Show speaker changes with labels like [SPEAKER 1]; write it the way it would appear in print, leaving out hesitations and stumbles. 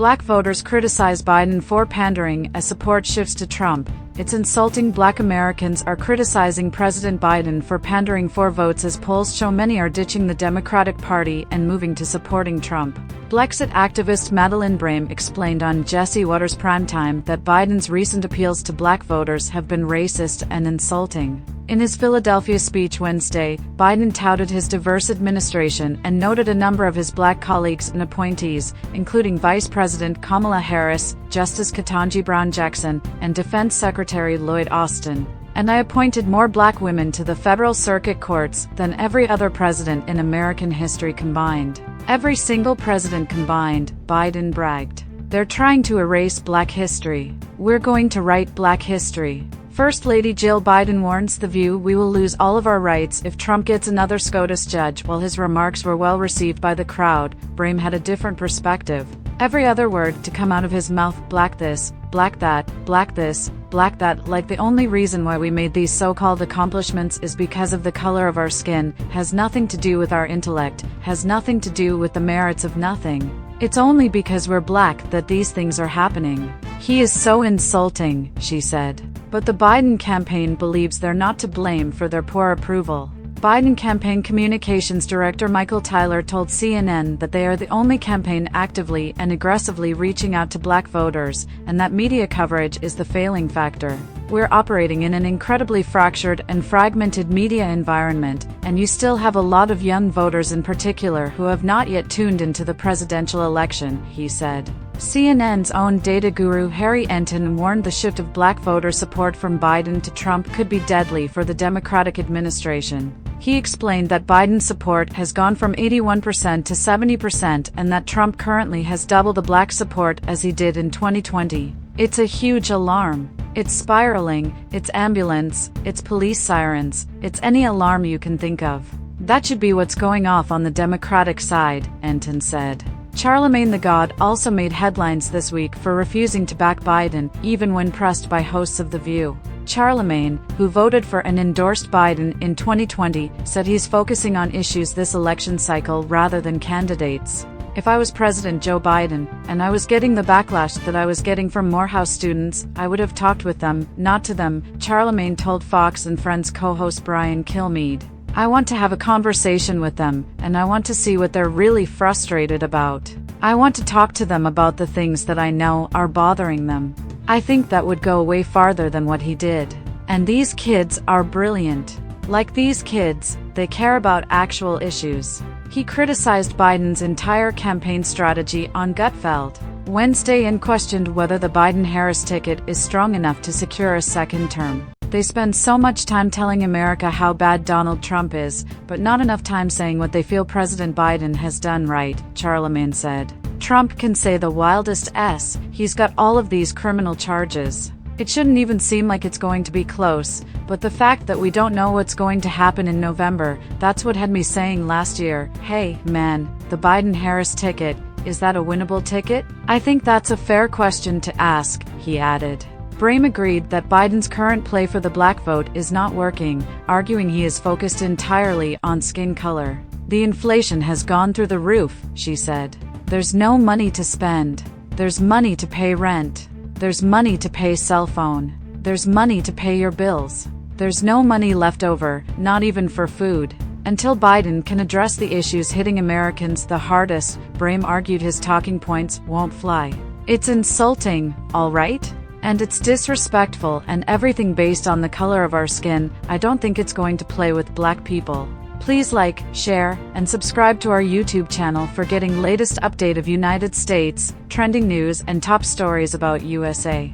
[SPEAKER 1] Black voters criticize Biden for pandering as support shifts to Trump. It's insulting. Black Americans are criticizing President Biden for pandering for votes as polls show many are ditching the Democratic Party and moving to supporting Trump. Blexit activist Madeline Brame explained on Watters Primetime that Biden's recent appeals to black voters have been racist and insulting. In his Philadelphia speech Wednesday, Biden touted his diverse administration and noted a number of his black colleagues and appointees, including Vice President Kamala Harris, Justice Ketanji Brown Jackson, and Defense Secretary Lloyd Austin. "And I appointed more black women to the federal circuit courts than every other president in American history combined. Every single president combined," Biden bragged. "They're trying to erase black history. We're going to write black history." First Lady Jill Biden warns The View we will lose all of our rights if Trump gets another SCOTUS judge. While his remarks were well received by the crowd, Brame had a different perspective. Every other word to come out of his mouth, black this, black that, black this, black that, like the only reason why we made these so-called accomplishments is because of the color of our skin, has nothing to do with our intellect, has nothing to do with the merits of nothing. It's only because we're black that these things are happening. He is so insulting, she said. But the Biden campaign believes they're not to blame for their poor approval. Biden campaign communications director Michael Tyler told CNN that they are the only campaign actively and aggressively reaching out to black voters, and that media coverage is the failing factor. "We're operating in an incredibly fractured and fragmented media environment, and you still have a lot of young voters in particular who have not yet tuned into the presidential election," he said. CNN's own data guru Harry Enton warned the shift of black voter support from Biden to Trump could be deadly for the Democratic administration. He explained that Biden's support has gone from 81% to 70% and that Trump currently has double the black support as he did in 2020. "It's a huge alarm. It's spiraling, it's ambulance, it's police sirens, it's any alarm you can think of. That should be what's going off on the Democratic side," Enton said. Charlemagne the God also made headlines this week for refusing to back Biden, even when pressed by hosts of The View. Charlemagne, who voted for and endorsed Biden in 2020, said he's focusing on issues this election cycle rather than candidates. "If I was President Joe Biden, and I was getting the backlash that I was getting from Morehouse students, I would have talked with them, not to them," Charlemagne told Fox and Friends co-host Brian Kilmeade. "I want to have a conversation with them, and I want to see what they're really frustrated about. I want to talk to them about the things that I know are bothering them." I think that would go way farther than what he did. And these kids are brilliant. Like these kids, they care about actual issues. He criticized Biden's entire campaign strategy on Gutfeld Wednesday and questioned whether the Biden-Harris ticket is strong enough to secure a second term. "They spend so much time telling America how bad Donald Trump is, but not enough time saying what they feel President Biden has done right," Charlemagne said. "Trump can say the wildest S. He's got all of these criminal charges. It shouldn't even seem like it's going to be close, but the fact that we don't know what's going to happen in November, that's what had me saying last year, hey, man, the Biden-Harris ticket, is that a winnable ticket? I think that's a fair question to ask," he added. Brame agreed that Biden's current play for the black vote is not working, arguing he is focused entirely on skin color. "The inflation has gone through the roof," she said. "There's no money to spend. There's money to pay rent. There's money to pay cell phone. There's money to pay your bills. There's no money left over, not even for food." Until Biden can address the issues hitting Americans the hardest, Brame argued his talking points won't fly. "It's insulting, all right? And it's disrespectful and everything based on the color of our skin. I don't think it's going to play with black people." Please like, share, and subscribe to our YouTube channel for getting latest update of United States, trending news and top stories about USA.